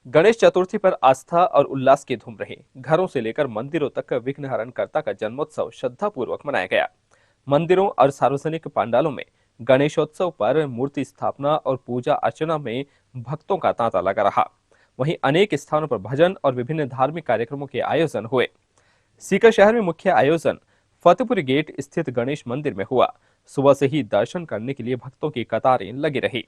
गणेश चतुर्थी पर आस्था और उल्लास की धूम रही। घरों से लेकर मंदिरों तक विघ्नहरणकर्ता का जन्मोत्सव श्रद्धापूर्वक मनाया गया। मंदिरों और सार्वजनिक पंडालों में गणेशोत्सव पर मूर्ति स्थापना और पूजा अर्चना में भक्तों का तांता लगा रहा। वहीं अनेक स्थानों पर भजन और विभिन्न धार्मिक कार्यक्रमों के आयोजन हुए। सीकर शहर में मुख्य आयोजन फतेहपुर गेट स्थित गणेश मंदिर में हुआ। सुबह से ही दर्शन करने के लिए भक्तों की कतारें लगी रही।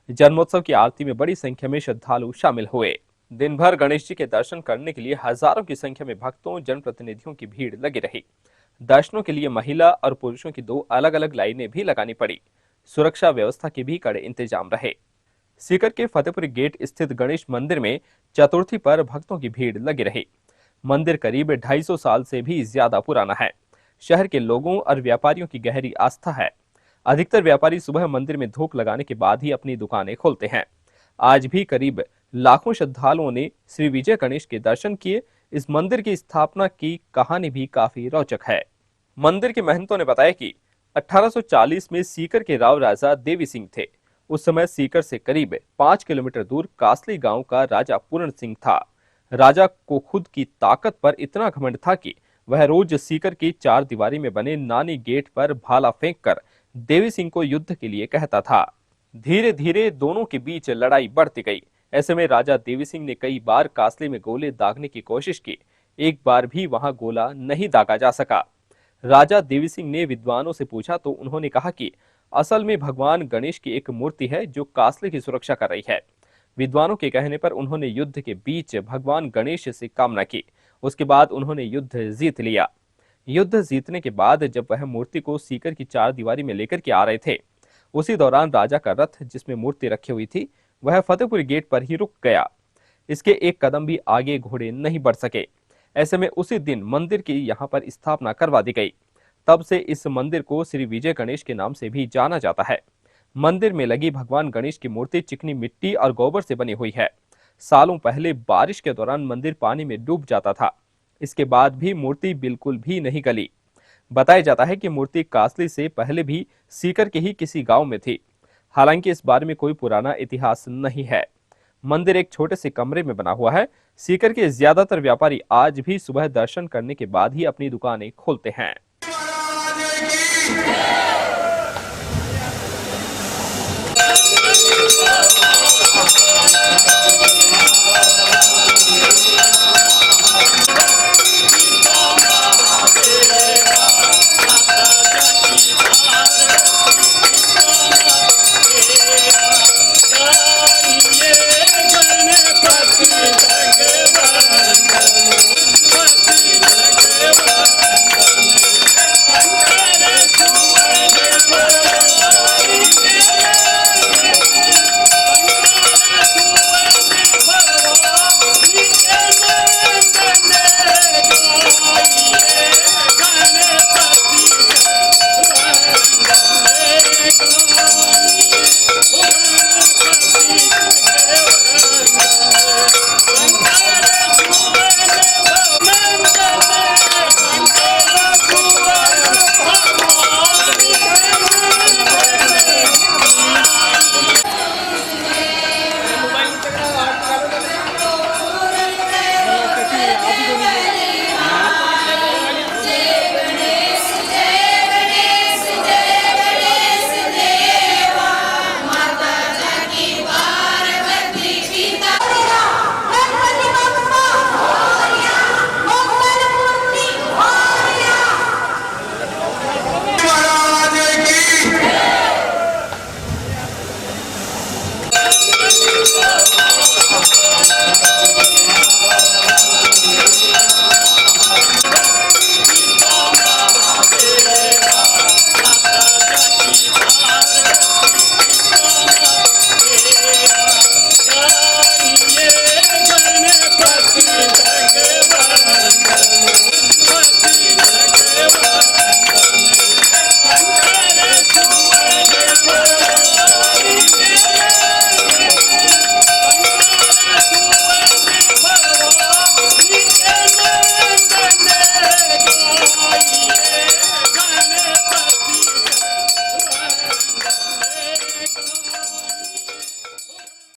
जन्मोत्सव की आरती में बड़ी संख्या में श्रद्धालु शामिल हुए। दिन भर गणेश जी के दर्शन करने के लिए हजारों की संख्या में भक्तों जनप्रतिनिधियों की भीड़ लगी रही। दर्शनों के लिए महिला और पुरुषों की दो अलग अलग लाइनें भी लगानी पड़ी। सुरक्षा व्यवस्था के भी कड़े इंतजाम रहे। सीकर के फतेहपुर गेट स्थित गणेश मंदिर में चतुर्थी पर भक्तों की भीड़ लगी रही। मंदिर करीब 250 साल से भी ज्यादा पुराना है। शहर के लोगों और व्यापारियों की गहरी आस्था है। अधिकतर व्यापारी सुबह मंदिर में धूप लगाने के बाद ही अपनी दुकानें खोलते हैं। आज भी करीब लाखों श्रद्धालुओं ने श्री विजय गणेश के दर्शन किए। इस मंदिर की स्थापना की कहानी भी काफी रोचक है। मंदिर के महंतों ने बताया कि 1840 में सीकर के राव राजा देवी सिंह थे। उस समय सीकर से करीब 5 किलोमीटर दूर कासली गांव का राजा पूर्ण सिंह था। राजा को खुद की ताकत पर इतना घमंड था कि वह रोज सीकर की 4 दीवारी में बने नानी गेट पर भाला फेंककर देवी सिंह को युद्ध के लिए कहता था। धीरे धीरे दोनों के बीच लड़ाई बढ़ती गई। ऐसे में राजा देवी सिंह ने कई बार कासली में गोले दागने की कोशिश की। एक बार भी वहां गोला नहीं दागा जा सका। राजा देवी सिंह ने विद्वानों से पूछा तो उन्होंने कहा कि असल में भगवान गणेश की एक मूर्ति है जो कासली की सुरक्षा कर रही है। विद्वानों के कहने पर उन्होंने युद्ध के बीच भगवान गणेश से कामना की। उसके बाद उन्होंने युद्ध जीत लिया। युद्ध जीतने के बाद जब वह मूर्ति को सीकर की 4 दीवारी में लेकर के आ रहे थे, उसी दौरान राजा का रथ जिसमें मूर्ति रखी हुई थी वह फतेहपुर गेट पर ही रुक गया। इसके एक कदम भी आगे घोड़े नहीं बढ़ सके। ऐसे में उसी दिन मंदिर की यहाँ पर स्थापना करवा दी गई। तब से इस मंदिर को श्री विजय गणेश के नाम से भी जाना जाता है। मंदिर में लगी भगवान गणेश की मूर्ति चिकनी मिट्टी और गोबर से बनी हुई है। सालों पहले बारिश के दौरान मंदिर पानी में डूब जाता था। इसके बाद भी मूर्ति बिल्कुल भी नहीं गली। बताया जाता है कि मूर्ति कासली से पहले भी सीकर के ही किसी गांव में थी। हालांकि इस बारे में कोई पुराना इतिहास नहीं है। मंदिर एक छोटे से कमरे में बना हुआ है। सीकर के ज्यादातर व्यापारी आज भी सुबह दर्शन करने के बाद ही अपनी दुकानें खोलते हैं।